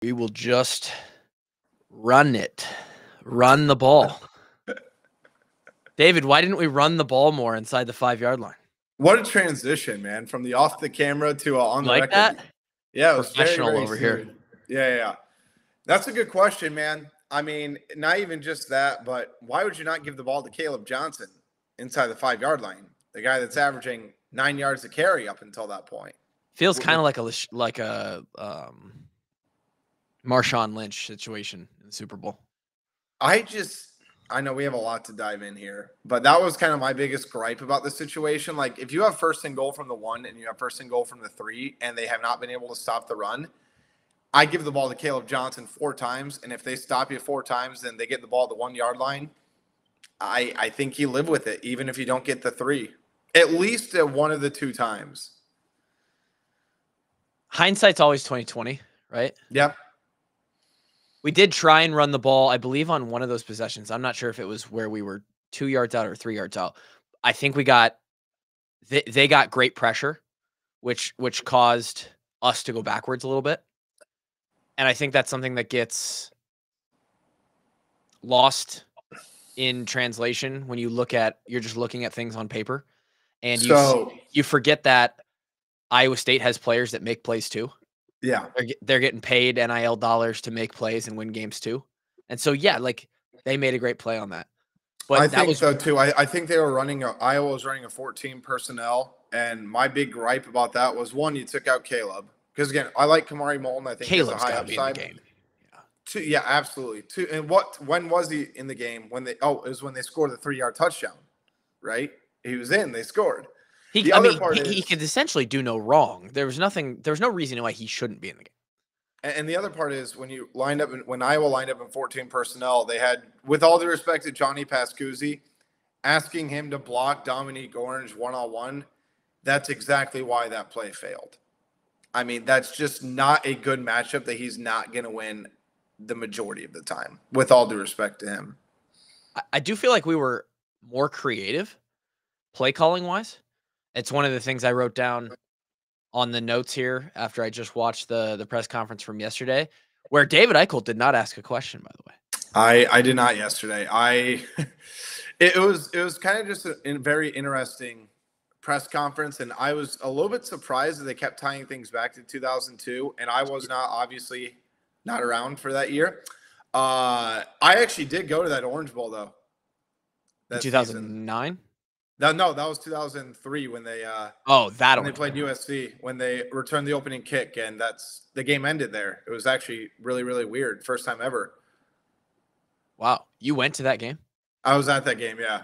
We will just run it. Run the ball. David, why didn't we run the ball more inside the 5-yard line? What a transition, man, from the off the camera to on the like record. That? Yeah, it was Professional very over smooth. here. Yeah. That's a good question, man. I mean, not even just that, but why would you not give the ball to Caleb Johnson inside the 5-yard line? The guy that's averaging 9 yards a carry up until that point. Feels kind of like a Marshawn Lynch situation in the Super Bowl. I know we have a lot to dive in here, but that was kind of my biggest gripe about the situation. Like, if you have first and goal from the 1 and you have first and goal from the 3, and they have not been able to stop the run, I give the ball to Caleb Johnson 4 times, and if they stop you 4 times, then they get the ball at the 1-yard line. I think you live with it, even if you don't get the 3, at least at one of the 2 times. Hindsight's always 20/20, right? Yeah. We did try and run the ball, I believe, on one of those possessions. I'm not sure if it was where we were 2 yards out or 3 yards out. I think we got they got great pressure, which caused us to go backwards a little bit. And I think that's something that gets lost in translation when you're just looking at things on paper, and you forget that Iowa State has players that make plays too. Yeah, they're getting paid NIL dollars to make plays and win games too, and so like they made a great play on that. But I think so too. I think they were Iowa was running a 14 personnel, and my big gripe about that was, one, you took out Caleb, because again, I like Kamari Moulton. I think Caleb's has a high upside. Be in the game. Yeah, absolutely. And when was he in the game? It was when they scored the 3-yard touchdown, right? He was in. They scored. He could essentially do no wrong. There was no reason why he shouldn't be in the game. And the other part is when Iowa lined up in 14 personnel, they had, with all due respect to Johnny Pascuzzi, asking him to block Dominique Orange one-on-one. That's exactly why that play failed. I mean, that's just not a good matchup that he's not going to win the majority of the time, with all due respect to him. I do feel like we were more creative play calling wise. It's one of the things I wrote down on the notes here after I just watched the press conference from yesterday, where David Eichel did not ask a question, by the way. I did not yesterday. It was kind of just a very interesting press conference, and I was a little bit surprised that they kept tying things back to 2002, and I was obviously not around for that year. I actually did go to that Orange Bowl though. 2009. No, that was 2003 when they they played USC, when they returned the opening kick, and the game ended there. It was actually really, really weird. First time ever. Wow, you went to that game? I was at that game. Yeah,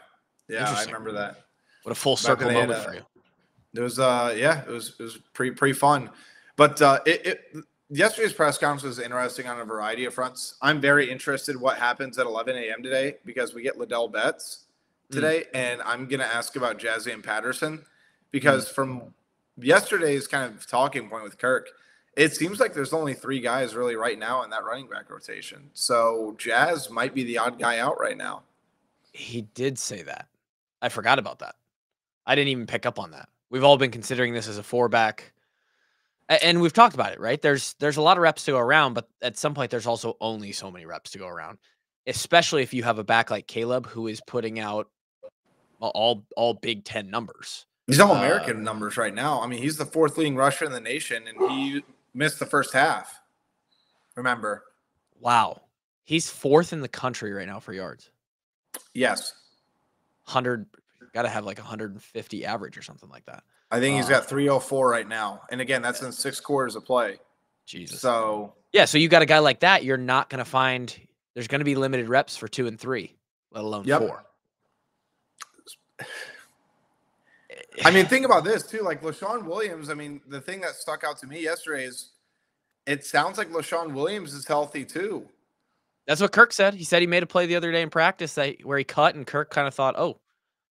I remember that. What a full circle moment for you. It was it was pretty fun, but yesterday's press conference was interesting on a variety of fronts. I'm very interested what happens at 11 a.m. today, because we get Liddell Betts today, and I'm going to ask about Jazzy and Patterson, because from yesterday's kind of talking point with Kirk, it seems like there's only 3 guys really right now in that running back rotation. So Jazz might be the odd guy out right now. He did say that. I forgot about that. I didn't even pick up on that. We've all been considering this as a 4-back, and we've talked about it, right? There's a lot of reps to go around, but at some point there's also only so many reps to go around, especially if you have a back like Caleb who is putting out all Big Ten numbers. He's all American numbers right now. I mean, he's the 4th leading rusher in the nation, and he missed the first half. Remember? Wow. He's 4th in the country right now for yards. Yes. 100, got to have like 150 average or something like that. I think he's got 304 right now. And again, that's in 6 quarters of play. Jesus. So you got a guy like that, you're not going to find, there's going to be limited reps for 2 and 3, let alone 4. I mean, think about this too. Like LaShawn Williams, I mean, the thing that stuck out to me yesterday is it sounds like LaShawn Williams is healthy too. That's what Kirk said. He said he made a play the other day in practice where he cut, and Kirk kind of thought, oh,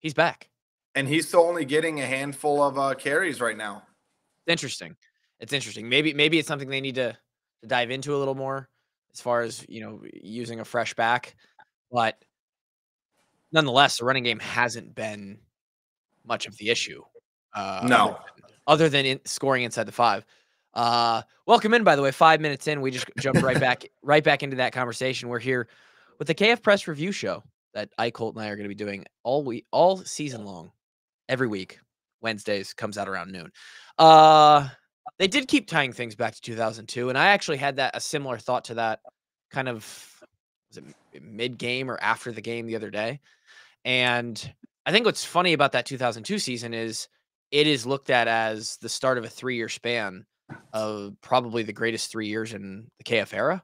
he's back. And he's still only getting a handful of carries right now. Interesting. It's interesting. Maybe it's something they need to dive into a little more as far as, using a fresh back. But nonetheless, the running game hasn't been much of the issue. No. Other than scoring inside the 5. Welcome in, by the way. 5 minutes in, we just jumped right back into that conversation. We're here with the KF Press Review Show that Colt and I are going to be doing all season long, every week. Wednesdays comes out around noon. They did keep tying things back to 2002, and I actually had a similar thought to that kind of, was it mid-game or after the game the other day? And I think what's funny about that 2002 season is it is looked at as the start of a 3-year span of probably the greatest 3 years in the KF era.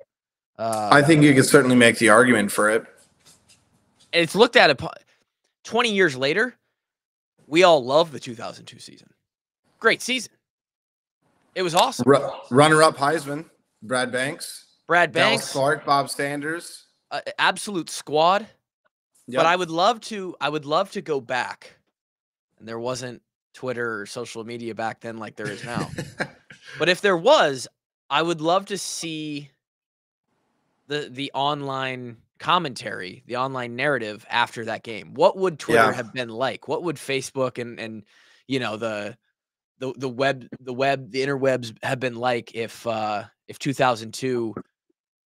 I think you could certainly make the argument for it. It's looked at 20 years later. We all love the 2002 season. Great season. It was awesome. Runner-up Heisman, Brad Banks. Dallas Clark, Bob Sanders. Absolute squad. Yep. But I would love to go back, and there wasn't Twitter or social media back then like there is now. But if there was, I would love to see the online commentary, the online narrative after that game. What would Twitter have been like? What would Facebook and you know the interwebs have been like if 2002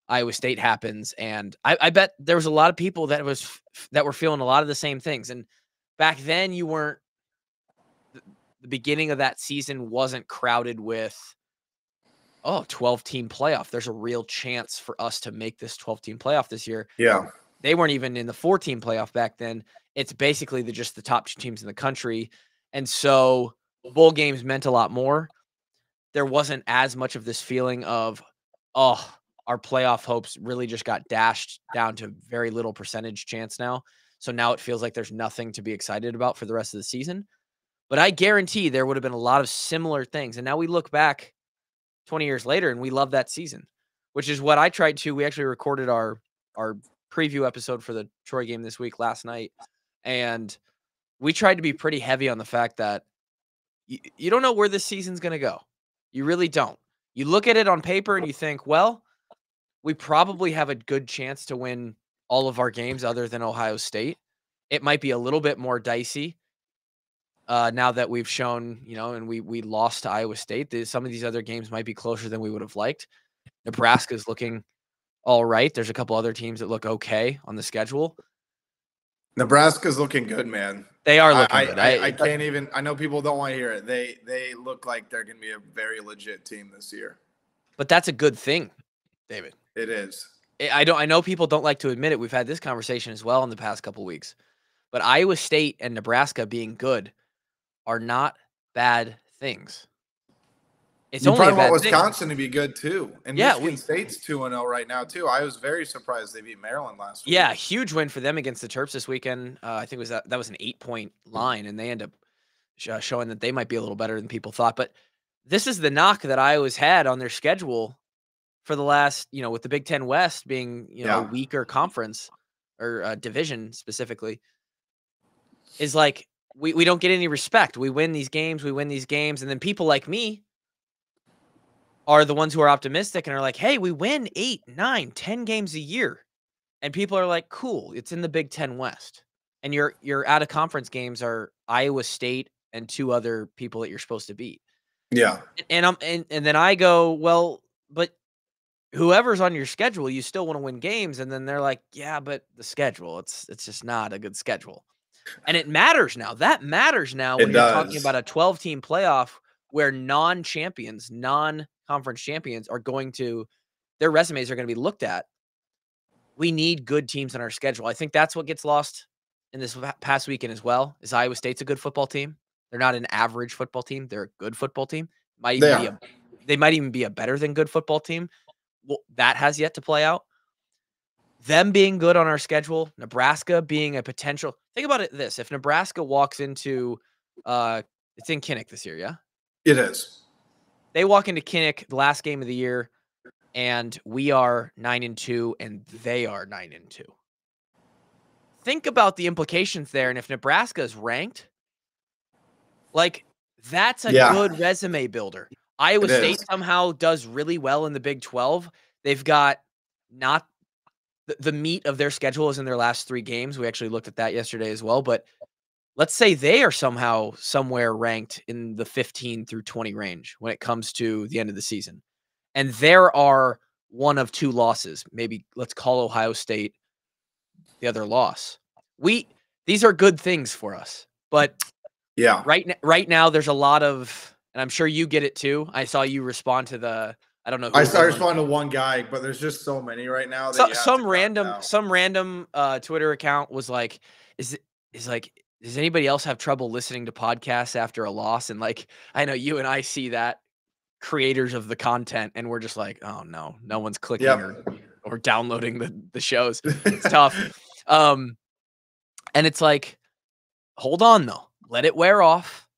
Iowa State happens? And I bet there was a lot of people that were feeling a lot of the same things. And back then the beginning of that season wasn't crowded with 12-team playoff. There's a real chance for us to make this 12-team playoff this year. Yeah. They weren't even in the 4-team playoff back then. It's basically just the top 2 teams in the country. And so bowl games meant a lot more. There wasn't as much of this feeling of, our playoff hopes really just got dashed down to very little percentage chance now. So now it feels like there's nothing to be excited about for the rest of the season. But I guarantee there would have been a lot of similar things. And now we look back 20 years later and we love that season, which is what I tried to. We actually recorded our preview episode for the Troy game this week last night. And we tried to be pretty heavy on the fact that you don't know where this season's going to go. You really don't. You look at it on paper and you think, well, we probably have a good chance to win all of our games other than Ohio State. It might be a little bit more dicey now that we've shown, and we lost to Iowa State. Some of these other games might be closer than we would have liked. Nebraska's looking all right. There's a couple other teams that look okay on the schedule. Nebraska's looking good, man. They are looking good. I can't even – I know people don't want to hear it. They look like they're going to be a very legit team this year. But that's a good thing, David. It is. I know people don't like to admit it. We've had this conversation as well in the past couple weeks. But Iowa State and Nebraska being good are not bad things. It's only probably want Wisconsin to be good too. And yeah, Michigan State's 2-0 right now too. I was very surprised they beat Maryland last week. Yeah, huge win for them against the Terps this weekend. I think that was an 8-point line, and they end up showing that they might be a little better than people thought. But this is the knock that Iowa's had on their schedule for the last, with the Big Ten West being, a weaker conference or division specifically, is like we don't get any respect. We win these games, and then people like me are the ones who are optimistic and are like, hey, we win 8, 9, 10 games a year. And people are like, cool, it's in the Big Ten West. And your out of conference games are Iowa State and 2 other people that you're supposed to beat. Yeah. And then I go, well, but whoever's on your schedule, you still want to win games. And then they're like, yeah, but the schedule, it's just not a good schedule. And it matters now. That matters now when you're talking about a 12-team playoff where non-champions, non-conference champions are their resumes are going to be looked at. We need good teams on our schedule. I think that's what gets lost in this past weekend as well, is Iowa State's a good football team. They're not an average football team. They're a good football team. They might even be a better than good football team. Well, that has yet to play out. Them being good on our schedule, Nebraska being a potential. Think about it this. If Nebraska walks into it's in Kinnick this year, yeah? It is. They walk into Kinnick, the last game of the year, and we are 9-2, and they are 9-2. Think about the implications there. And if Nebraska is ranked, that's a good resume builder. Iowa State somehow does really well in the Big 12. They've got not the meat of their schedule is in their last 3 games. We actually looked at that yesterday as well, but let's say they are somehow somewhere ranked in the 15 through 20 range when it comes to the end of the season. And there are one of two losses. Maybe let's call Ohio State the other loss. These are good things for us. But Yeah. right now there's a lot of, and I'm sure you get it too. I saw you respond to the, I don't know who I it was. respond to one guy, but there's just so many right now that So, you have to some random Twitter account was like, is like, does anybody else have trouble listening to podcasts after a loss? And like, I know you and I see that, creators of the content, and we're just like, oh no, no one's clicking or downloading the shows. It's tough. And it's like, hold on though, let it wear off.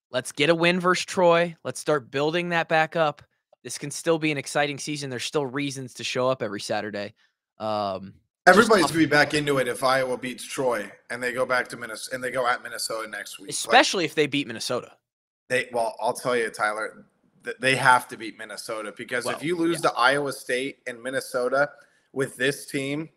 Let's get a win versus Troy. Let's start building that back up. This can still be an exciting season. There's still reasons to show up every Saturday. Everybody's gonna be back into it if Iowa beats Troy and they go back to Minnesota and they go at Minnesota next week. Especially if they beat Minnesota. I'll tell you, Tyler, they have to beat Minnesota because if you lose to Iowa State and Minnesota with this team,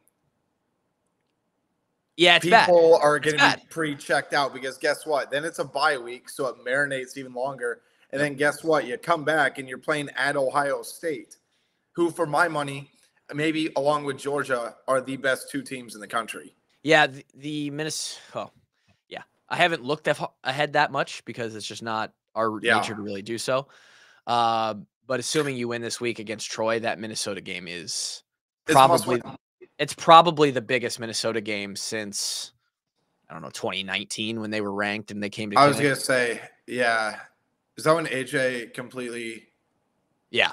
it's people are going to be pre-checked out because guess what? Then it's a bye week, so it marinates even longer. And then guess what? You come back and you're playing at Ohio State, who, for my money, maybe along with Georgia, are the best two teams in the country. Yeah, the Minnesota. Oh, yeah, I haven't looked ahead that much because it's just not our nature to really do so. But assuming you win this week against Troy, that Minnesota game is probably the biggest Minnesota game since, I don't know, 2019 when they were ranked and they came to. I was gonna say, yeah, is that when AJ completely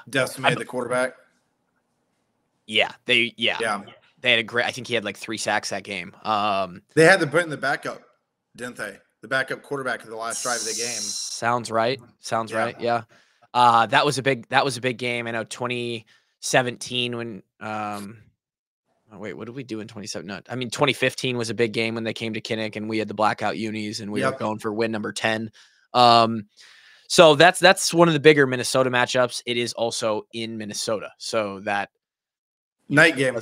decimated the quarterback? Yeah, they had a great. I think he had like 3 sacks that game. They had to put in the backup, didn't they? The backup quarterback in the last drive of the game. Sounds right. Right. Yeah. That was a big game. I know 2017 when wait, what did we do in 2017? No, I mean 2015 was a big game when they came to Kinnick and we had the blackout unis and we were going for win number 10. So that's one of the bigger Minnesota matchups. It is also in Minnesota. So that night game.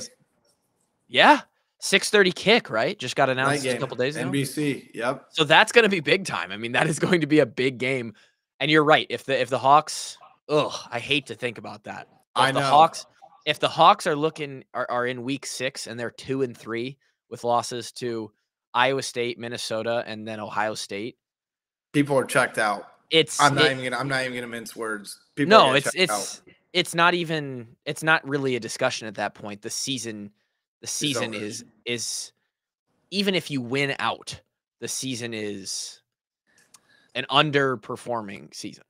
6:30 kick, right? Just got announced a couple days ago. NBC, yep. So that's going to be big time. I mean, that is going to be a big game. And you're right. If the Hawks, I hate to think about that. If the Hawks are in week 6 and they're 2-3 with losses to Iowa State, Minnesota, and then Ohio State, people are checked out. I'm not even gonna mince words. It's not really a discussion at that point. The season is even if you win out, the season is an underperforming season.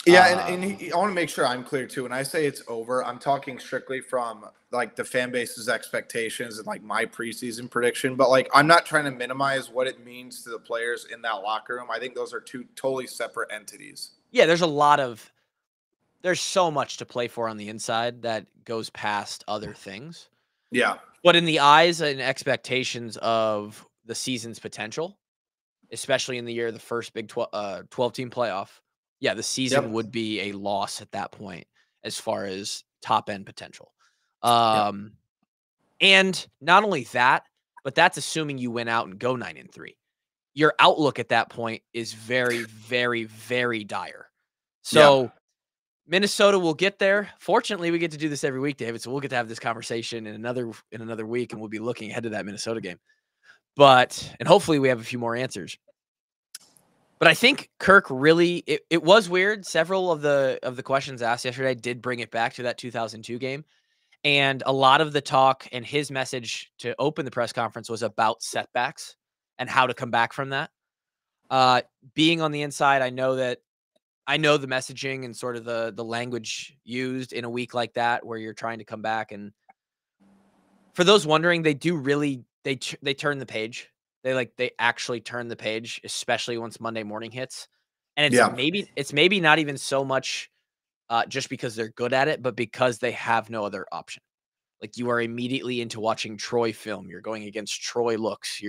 Yeah, and I want to make sure I'm clear too. When I say it's over, I'm talking strictly from like the fan base's expectations and like my preseason prediction. But like, I'm not trying to minimize what it means to the players in that locker room. I think those are two totally separate entities. Yeah, there's so much to play for on the inside that goes past other things. Yeah. But in the eyes and expectations of the season's potential, especially in the year of the first Big 12-team playoff, the season would be a loss at that point as far as top-end potential. And not only that, but that's assuming you win out and go 9-3. Your outlook at that point is very, very, very dire. So Minnesota will get there. Fortunately, we get to do this every week, David. So we'll get to have this conversation in another week, and we'll be looking ahead to that Minnesota game. And hopefully we have a few more answers. But I think Kirk really, it was weird. Several of the questions asked yesterday did bring it back to that 2002 game. And a lot of the talk and his message to open the press conference was about setbacks and how to come back from that. Being on the inside, I know the messaging and sort of the language used in a week like that where you're trying to come back. And for those wondering, they do really, they turn the page. They actually turn the page, especially once Monday morning hits. And it's maybe not even so much just because they're good at it, but because they have no other option. Like, you are immediately into watching Troy film. You're going against Troy looks.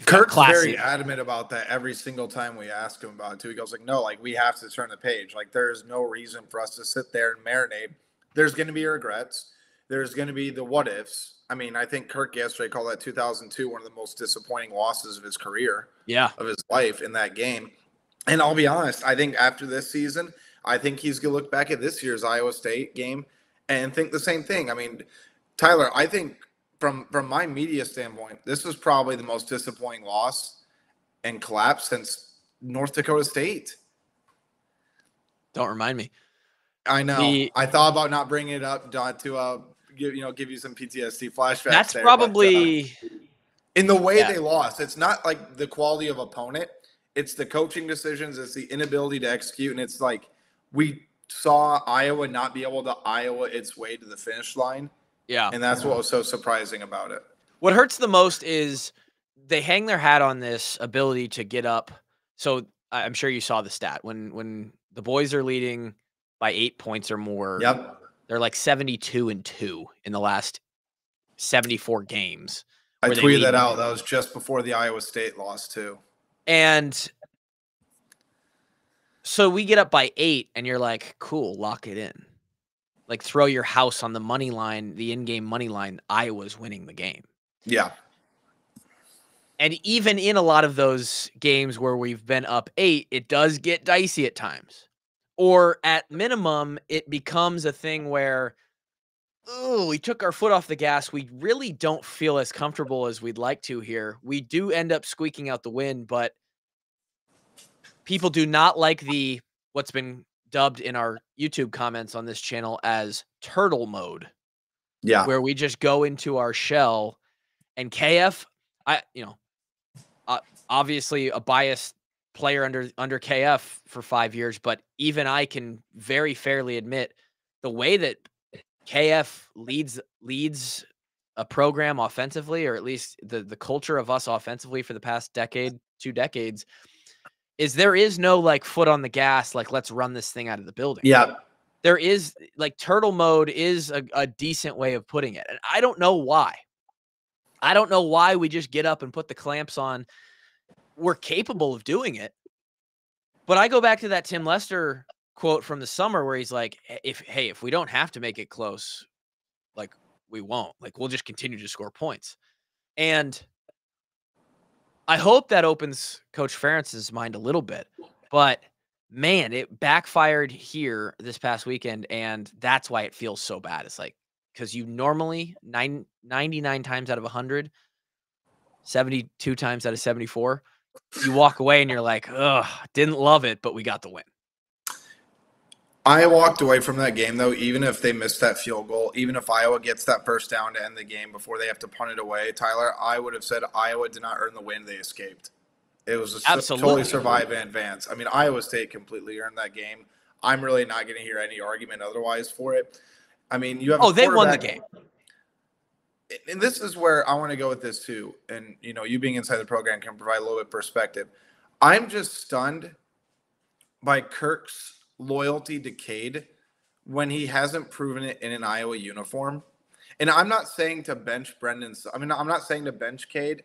Kirk's very adamant about that every single time we ask him about it too. He goes like, no, like, we have to turn the page. Like, there's no reason for us to sit there and marinate. There's going to be regrets. There's going to be the what ifs. I mean, I think Kirk yesterday called that 2002 one of the most disappointing losses of his career, of his life in that game. And I'll be honest, I think after this season, I think he's going to look back at this year's Iowa State game and think the same thing. I mean, Tyler, I think from my media standpoint, this was probably the most disappointing loss and collapse since North Dakota State. Don't remind me. I know. I thought about not bringing it up to give you some PTSD flashbacks. That's probably in the way they lost. It's not like the quality of opponent. It's the coaching decisions. It's the inability to execute. And it's like we saw Iowa not be able to Iowa its way to the finish line. Yeah. And that's what was so surprising about it. What hurts the most is they hang their hat on this ability to get up. So I'm sure you saw the stat. When the boys are leading by 8 points or more, they're like 72-2 in the last 74 games. I tweeted that out. That was just before the Iowa State loss too. And so we get up by 8 and you're like, cool, lock it in. Like throw your house on the money line, the in-game money line. Iowa's winning the game. Yeah. And even in a lot of those games where we've been up 8, it does get dicey at times. Or at minimum, it becomes a thing where, oh, we took our foot off the gas. We really don't feel as comfortable as we'd like to here. We do end up squeaking out the win, but people do not like what's been dubbed in our YouTube comments on this channel as turtle mode. Yeah. Where we just go into our shell. And KF, obviously a biased player under KF for 5 years, but even I can very fairly admit the way that KF leads a program offensively, or at least the culture of us offensively for the past decade, 2 decades, is there is no like foot on the gas, like let's run this thing out of the building. Yeah. There is like turtle mode is a decent way of putting it. And I don't know why. I don't know why we just get up and put the clamps on. We're capable of doing it. But I go back to that Tim Lester quote from the summer where he's like, if we don't have to make it close, like we won't. Like we'll just continue to score points. And I hope that opens Coach Ferentz's mind a little bit. But man, it backfired here this past weekend, and that's why it feels so bad. It's like, because you normally 99 times out of 100, 72 times out of 74, you walk away and you're like, ugh, didn't love it, but we got the win. I walked away from that game, though, even if they missed that field goal, even if Iowa gets that first down to end the game before they have to punt it away, Tyler, I would have said Iowa did not earn the win. They escaped. It was totally survive and advance. I mean, Iowa State completely earned that game. I'm really not going to hear any argument otherwise for it. I mean, you have they won the game. And this is where I want to go with this too. And, you being inside the program can provide a little bit of perspective. I'm just stunned by Kirk's loyalty to Cade when he hasn't proven it in an Iowa uniform. And I'm not saying to bench Brendan. I'm not saying to bench Cade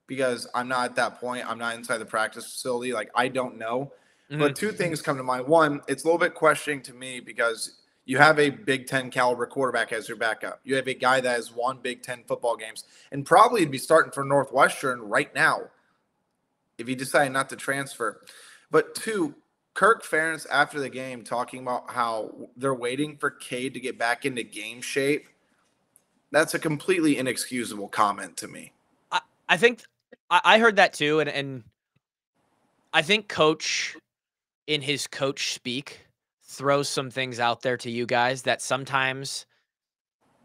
because I'm not at that point. I'm not inside the practice facility. Like, I don't know. Mm-hmm. But 2 things come to mind. One, it's a little bit questioning to me because you have a Big Ten caliber quarterback as your backup. You have a guy that has won Big Ten football games and probably be starting for Northwestern right now if he decided not to transfer. But 2, Kirk Ferentz after the game talking about how they're waiting for Cade to get back into game shape. That's a completely inexcusable comment to me. I think I heard that too. And I think Coach in his coach speak throws some things out there to you guys that sometimes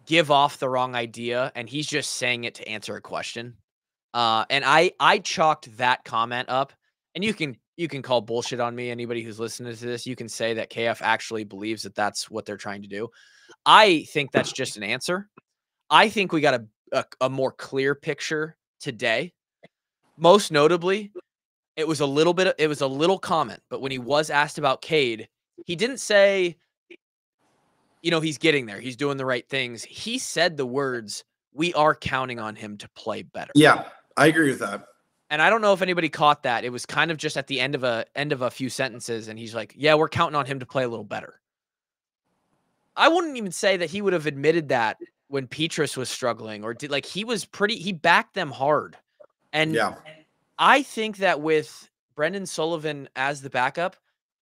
give off the wrong idea, and he's just saying it to answer a question. And I chalked that comment up, and you can call bullshit on me. Anybody who's listening to this, you can say that KF actually believes that that's what they're trying to do. I think that's just an answer. I think we got a more clear picture today. Most notably, it was a little comment, but when he was asked about Cade, he didn't say, he's getting there. He's doing the right things. He said the words, we are counting on him to play better. Yeah, I agree with that. And I don't know if anybody caught that. It was kind of just at the end of a few sentences. And he's like, yeah, we're counting on him to play a little better. I wouldn't even say that he would have admitted that when Petrus was struggling, or did like he backed them hard. And Yeah. I think that with Brendan Sullivan as the backup,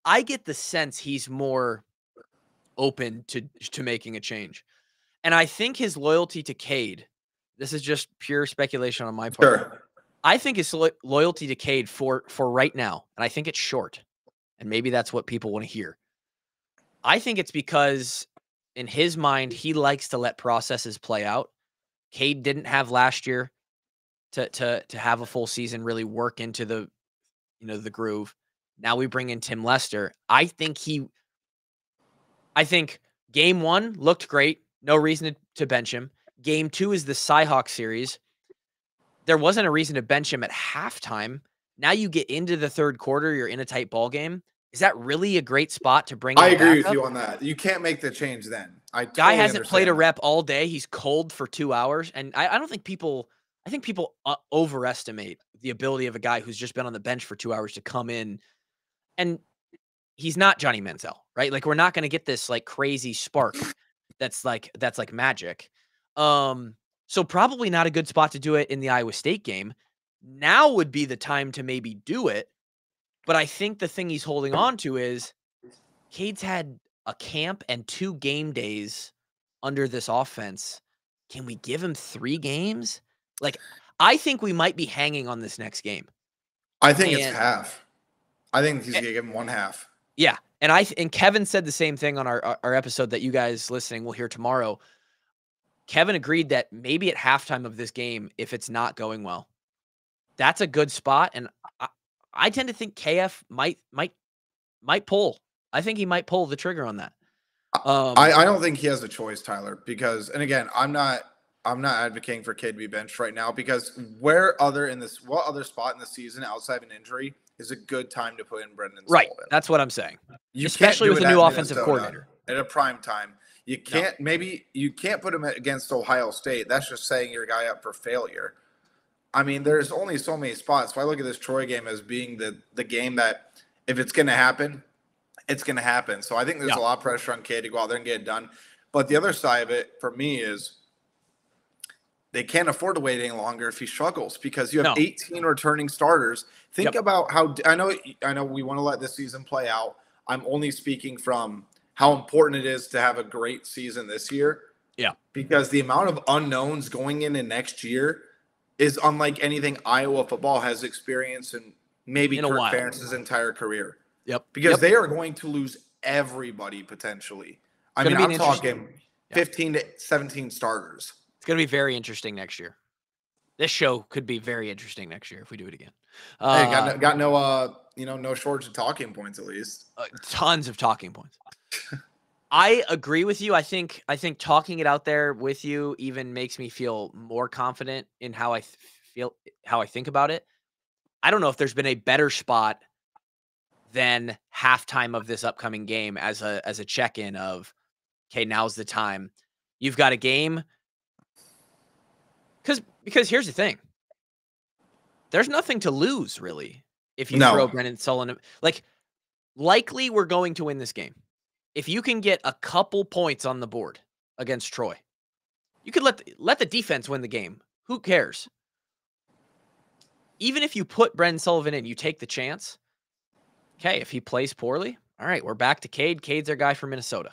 I get the sense he's more open to making a change. And I think his loyalty to Cade, this is just pure speculation on my part. Sure. I think his loyalty to Cade for right now, and I think it's short, and maybe that's what people want to hear. I think it's because in his mind, he likes to let processes play out. Cade didn't have last year to have a full season, really work into the groove. Now we bring in Tim Lester. I think game 1 looked great. No reason to bench him. Game 2 is the Cyhawk series. There wasn't a reason to bench him at halftime. Now you get into the third quarter, you're in a tight ball game. Is that really a great spot to bring in I a agree with backup? you on that. You can't make the change then. Guy hasn't played a rep all day. He's cold for 2 hours. And I don't think people overestimate the ability of a guy who's just been on the bench for 2 hours to come in. And he's not Johnny Manziel, right? Like, we're not going to get this like crazy spark that's like magic. So probably not a good spot to do it in the Iowa State game. Now would be the time to maybe do it. But I think the thing he's holding on to is Cade's had a camp and 2 game days under this offense. Can we give him 3 games? Like, I think we might be hanging on this next game. I think it's half. I think he's going to give him 1 half. Yeah. And Kevin said the same thing on our episode that you guys listening will hear tomorrow. Kevin agreed that maybe at halftime of this game, if it's not going well, that's a good spot. And I tend to think KF might pull. I think he might pull the trigger on that. I don't think he has a choice, Tyler, because, and again, I'm not advocating for Cade to be benched right now, because what other spot in the season outside of an injury is a good time to put in Brendan Sullivan? Right. That's what I'm saying. Especially with a new offensive coordinator at a prime time. You can't you can't put him against Ohio State. That's just saying your guy up for failure. I mean, there's only so many spots. So I look at this Troy game as being the game that if it's going to happen, it's going to happen. So I think there's a lot of pressure on Cade to go out there and get it done. But the other side of it for me is they can't afford to wait any longer if he struggles, because you have 18 returning starters. Think about how I know we want to let this season play out. I'm only speaking from how important it is to have a great season this year. Yeah. Because the amount of unknowns going into next year is unlike anything Iowa football has experienced in maybe Kirk Ferentz's entire career. Yep. Because they are going to lose everybody potentially. I'm talking 15 to 17 starters. It's going to be very interesting next year. This show could be very interesting next year if we do it again. Hey, got no shortage of talking points, at least. Tons of talking points. I agree with you. I think talking it out there with you even makes me feel more confident in how I think about it. I don't know if there's been a better spot than halftime of this upcoming game as a check-in of, okay, now's the time. You've got a game. Because here's the thing. There's nothing to lose, really, if you throw Brendan Sullivan. Like, likely we're going to win this game. If you can get a couple points on the board against Troy, you could let the defense win the game. Who cares? Even if you put Brendan Sullivan in, you take the chance. Okay, if he plays poorly, all right, we're back to Cade. Cade's our guy from Minnesota.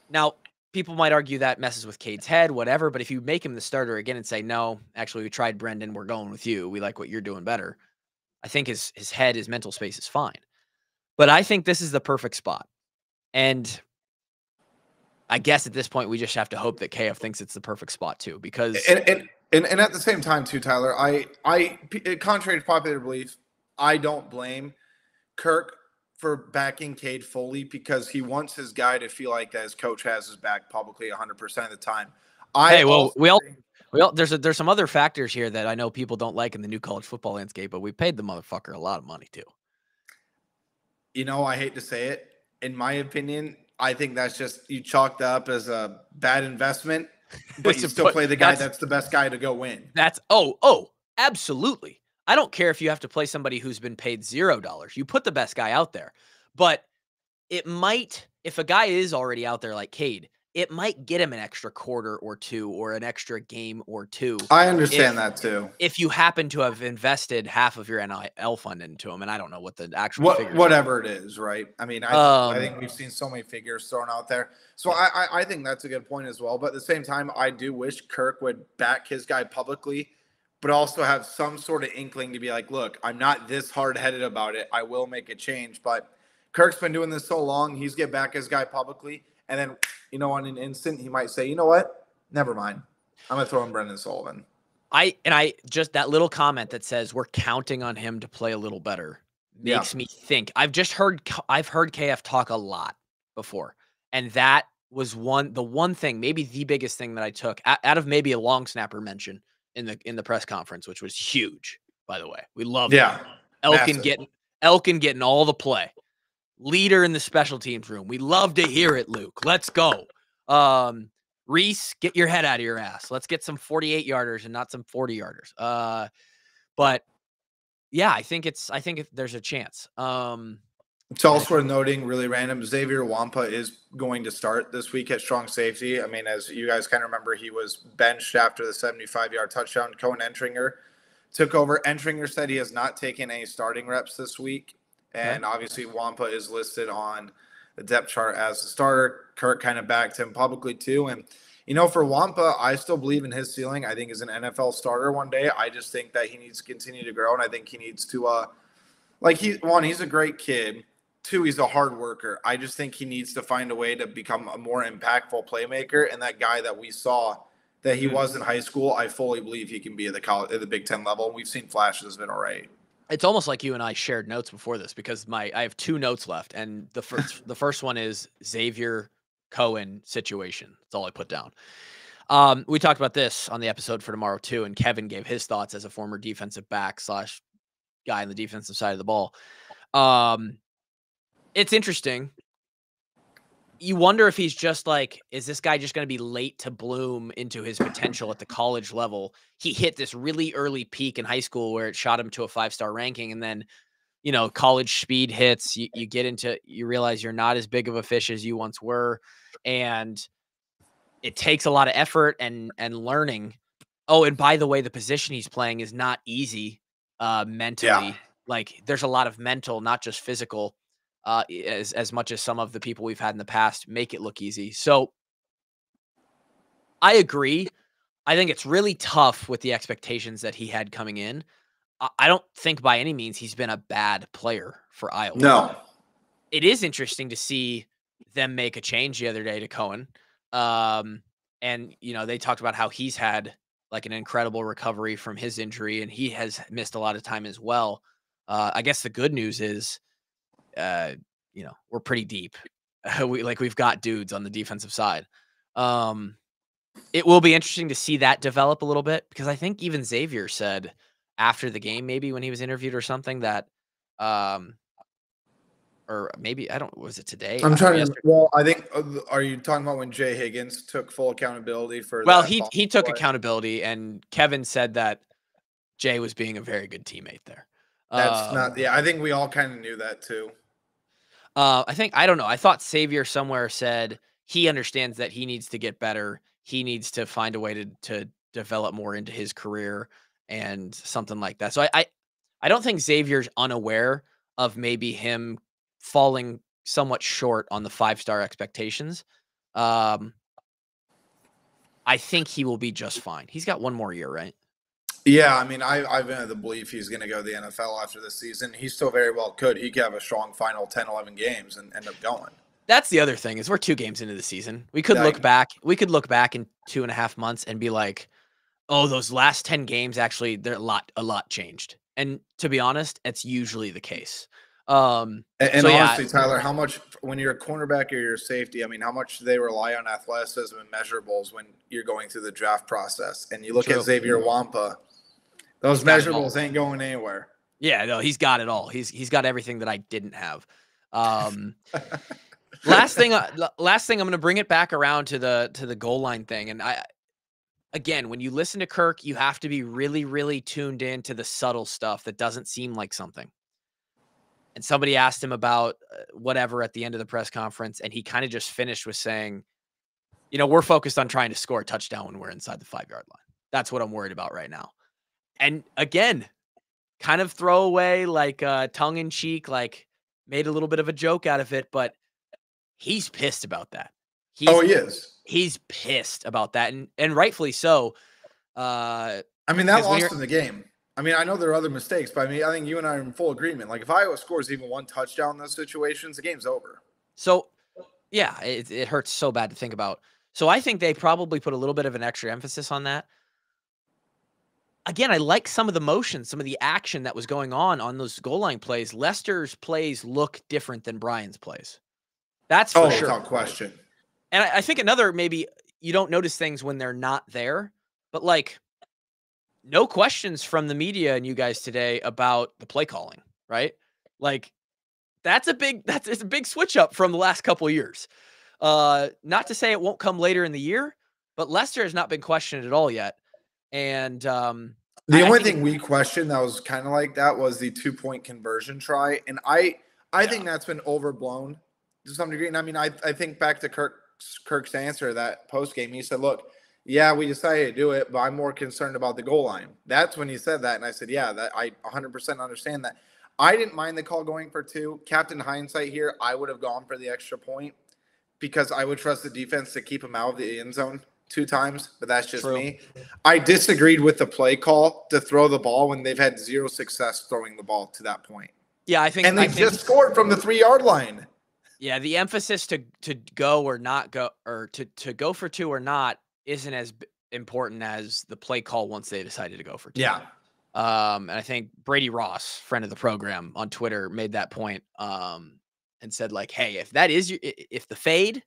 Now, people might argue that messes with Cade's head, whatever, but if you make him the starter again and say, no, actually, we tried Brendan, we're going with you, we like what you're doing better, I think his head, his mental space is fine. But I think this is the perfect spot. And I guess at this point, we just have to hope that KF thinks it's the perfect spot too, because... And at the same time too, Tyler, I contrary to popular belief, I don't blame Kirk for backing Cade fully, because he wants his guy to feel like that his coach has his back publicly 100% of the time. There's some other factors here that I know people don't like in the new college football landscape, but we paid the motherfucker a lot of money too. I hate to say it. In my opinion, I think that's just, you chalked up as a bad investment, but you still play the guy that's the best guy to go win. That's absolutely. I don't care if you have to play somebody who's been paid $0. You put the best guy out there. But it might, if a guy is already out there like Cade, it might get him an extra quarter or two or an extra game or two. I understand that too. If you happen to have invested half of your NIL fund into him, and I don't know what the actual figures whatever it is, right? I mean, I think we've seen so many figures thrown out there. So I think that's a good point as well. But at the same time, I do wish Kirk would back his guy publicly, but also have some sort of inkling to be like, look, I'm not this hard-headed about it. I will make a change. But Kirk's been doing this so long, he's get back his guy publicly. And then, on an instant, he might say, you know what? Never mind. I'm going to throw in Brendan Sullivan. I just that little comment that says we're counting on him to play a little better makes me think. I've heard KF talk a lot before, and that was the one thing, maybe the biggest thing that I took out of maybe a long snapper mention in the press conference, which was huge, by the way. We love Elkin getting all the play. Leader in the special teams room. We love to hear it, Luke. Let's go. Reese, get your head out of your ass. Let's get some 48-yarders and not some 40-yarders. But yeah, I think there's a chance. It's also worth noting, really random, Xavier Wampa is going to start this week at strong safety. I mean, as you guys kind of remember, he was benched after the 75-yard touchdown. Cohen Entringer took over. Entringer said he has not taken any starting reps this week. And obviously Wampa is listed on the depth chart as a starter. Kirk kind of backed him publicly too. And, for Wampa, I still believe in his ceiling. I think he's an NFL starter one day. I just think that he needs to continue to grow. And I think he needs to, he's a great kid. Two, he's a hard worker. I just think he needs to find a way to become a more impactful playmaker. And that guy that we saw that he was in high school, I fully believe he can be at the Big Ten level. We've seen flashes of it already. It's almost like you and I shared notes before this because I have 2 notes left, and the first one is Xavier Cohen situation. That's all I put down. We talked about this on the episode for tomorrow too, and Kevin gave his thoughts as a former defensive back / guy on the defensive side of the ball. It's interesting. You wonder if he's just like, is this guy just going to be late to bloom into his potential at the college level? He hit this really early peak in high school where it shot him to a 5-star ranking. And then, college speed hits, you realize you're not as big of a fish as you once were. And it takes a lot of effort and learning. Oh, and by the way, the position he's playing is not easy mentally. Yeah. Like there's a lot of mental, not just physical. As much as some of the people we've had in the past make it look easy. So I agree. I think it's really tough with the expectations that he had coming in. I don't think by any means he's been a bad player for Iowa. No. It is interesting to see them make a change the other day to Cohen. And, they talked about how he's had like an incredible recovery from his injury and he has missed a lot of time as well. I guess the good news is, we're pretty deep. We've got dudes on the defensive side. It will be interesting to see that develop a little bit because I think even Xavier said after the game, maybe when he was interviewed or something that, or maybe was it today? I'm trying to. Well, I think. Are you talking about when Jay Higgins took full accountability for? Well, he took accountability, and Kevin said that Jay was being a very good teammate there. That's not. Yeah, I think we all kind of knew that too. I don't know. I thought Xavier somewhere said he understands that he needs to get better. He needs to find a way to develop more into his career and something like that. So I don't think Xavier's unaware of maybe him falling somewhat short on the 5-star expectations. I think he will be just fine. He's got one more year, right? Yeah, I mean, I've been of the belief he's going to go to the NFL after this season. He still very well could. He could have a strong final 10, 11 games and end up going. That's the other thing is we're 2 games into the season. We could look back. We could look back in 2.5 months and be like, oh, those last 10 games, actually, they're a lot changed. And to be honest, it's usually the case. Honestly, Tyler, how much when you're a cornerback or you're a safety, I mean, how much do they rely on athleticism and measurables when you're going through the draft process? And you look at Xavier Wampa, those measurables ain't going anywhere. Yeah, no, he's got it all. He's got everything that I didn't have. Last thing, I'm going to bring it back around to the goal line thing. And again, when you listen to Kirk, you have to be really, really tuned in to the subtle stuff that doesn't seem like something. And somebody asked him about whatever at the end of the press conference, and he kind of just finished with saying, we're focused on trying to score a touchdown when we're inside the 5-yard line. That's what I'm worried about right now. And again, kind of throwaway, like tongue in cheek, like made a little bit of a joke out of it, but he's pissed about that. He is. He's pissed about that, and rightfully so. I mean, that lost in the game. I mean, I know there are other mistakes, but I mean, I think you and I are in full agreement. Like, if Iowa scores even one touchdown in those situations, the game's over. So, yeah, it hurts so bad to think about. So I think they probably put a little bit of an extra emphasis on that. Again, I like some of the motion, some of the action that was going on those goal line plays. Lester's plays look different than Brian's plays. That's for sure. Without question. And I think another, maybe you don't notice things when they're not there, but like no questions from the media and you guys today about the play calling, right? Like it's a big switch up from the last couple of years. Not to say it won't come later in the year, but Lester has not been questioned at all yet. And the only thing we questioned that was kind of like that was the 2-point conversion try. And I think that's been overblown to some degree. And I mean, I think back to Kirk's answer that post game. He said, look, yeah, we decided to do it, but I'm more concerned about the goal line. That's when he said that. And I said, yeah, that I 100% understand that. I didn't mind the call going for 2. Captain hindsight here, I would have gone for the extra point because I would trust the defense to keep him out of the end zone 2 times, but that's just me. I disagreed with the play call to throw the ball when they've had 0 success throwing the ball to that point. Yeah, I think. And they just scored from the 3-yard line. Yeah, the emphasis to go or not go, or to go for 2 or not, isn't as important as the play call once they decided to go for 2. Yeah. And I think Brady Ross, friend of the program on Twitter, made that point and said like, hey, if that is if the fade,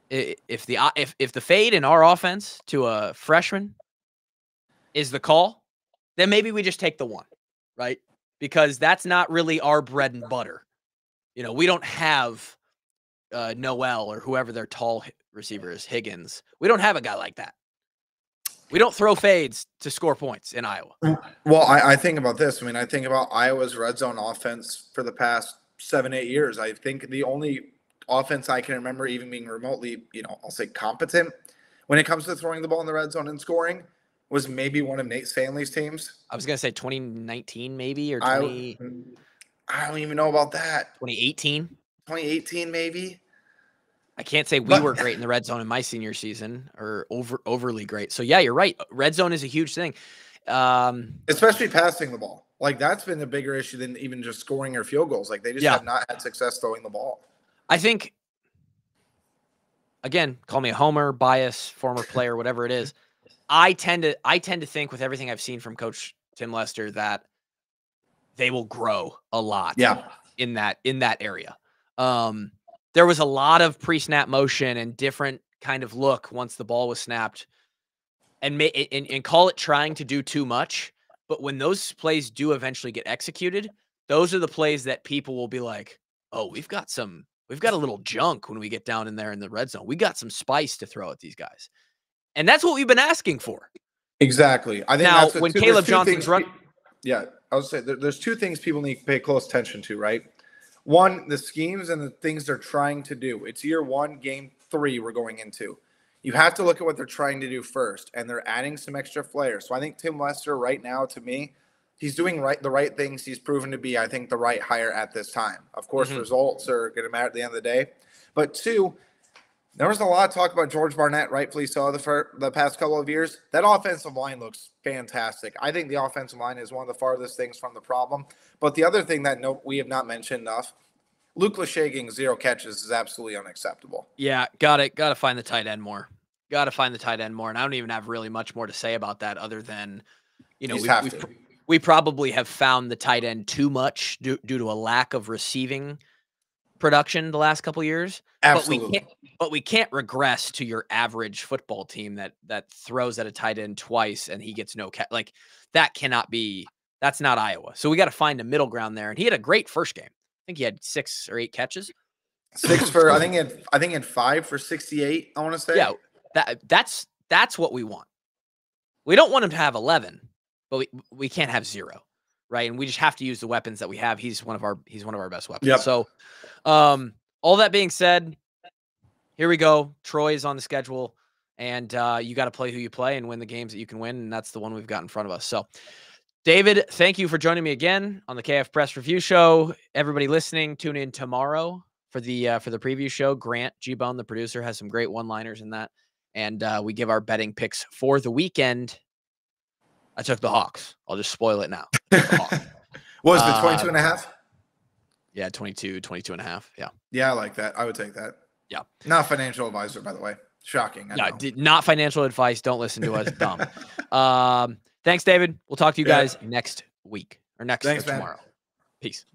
if the fade in our offense to a freshman is the call, then maybe we just take the 1, right? Because that's not really our bread and butter. We don't have Noel or whoever their tall receiver is, Higgins. We don't have a guy like that. We don't throw fades to score points in Iowa. Well, I think about this. I mean, I think about Iowa's red zone offense for the past 7-8 years. I think the only offense I can remember even being remotely, I'll say competent when it comes to throwing the ball in the red zone and scoring was maybe one of Nate Stanley's teams. I was going to say 2019 maybe, or 20. I don't even know about that. 2018? 2018 maybe. I can't say we were great in the red zone in my senior season or overly great. So, yeah, you're right. Red zone is a huge thing. Especially passing the ball. Like, that's been a bigger issue than even just scoring or field goals. Like, they just have not had success throwing the ball. I think, again, call me a homer, bias, former player, whatever it is. I tend to think with everything I've seen from Coach Tim Lester that they will grow a lot in that area. There was a lot of pre-snap motion and different kind of look once the ball was snapped and call it trying to do too much. But when those plays do eventually get executed, those are the plays that people will be like, oh, we've got a little junk when we get down in there in the red zone. We got some spice to throw at these guys. And that's what we've been asking for. Exactly. I think now, when Caleb Johnson's run. Yeah, I would say there's 2 things people need to pay close attention to, right? One, the schemes and the things they're trying to do. It's year 1, game 3 we're going into. You have to look at what they're trying to do first, and they're adding some extra flair. So I think Tim Lester right now, to me, he's doing the right things. He's proven to be, I think, the right hire at this time. Of course, results are going to matter at the end of the day. But 2, there was a lot of talk about George Barnett, rightfully so, the past couple of years. That offensive line looks fantastic. I think the offensive line is one of the farthest things from the problem. But the other thing that we have not mentioned enough, Luke Lachey getting 0 catches is absolutely unacceptable. Yeah, got to find the tight end more. And I don't even have really much more to say about that other than, we probably have found the tight end too much due to a lack of receiving production the last couple of years. Absolutely. But we can't regress to your average football team that throws at a tight end twice and he gets no catch. Like that cannot be. That's not Iowa. So we got to find a middle ground there. And he had a great first game. I think he had 6 or 8 catches. 6 for I think he had 5 for 68. I want to say. Yeah, that's what we want. We don't want him to have 11, but we can't have 0, right? And we just have to use the weapons that we have. He's one of our best weapons. Yep. So, all that being said, here we go. Troy is on the schedule, and you got to play who you play and win the games that you can win, and that's the one we've got in front of us. So, David, thank you for joining me again on the KF Press Review Show. Everybody listening, tune in tomorrow for the preview show. Grant G-Bone, the producer, has some great one-liners in that, and we give our betting picks for the weekend. I took the Hawks. I'll just spoil it now. Was the 22.5? Yeah, 22 and a half. Yeah. Yeah, I like that. I would take that. Yeah. Not a financial advisor, by the way. Shocking. Yeah, not financial advice. Don't listen to us. Dumb. Thanks, David. We'll talk to you guys next week or tomorrow. Peace.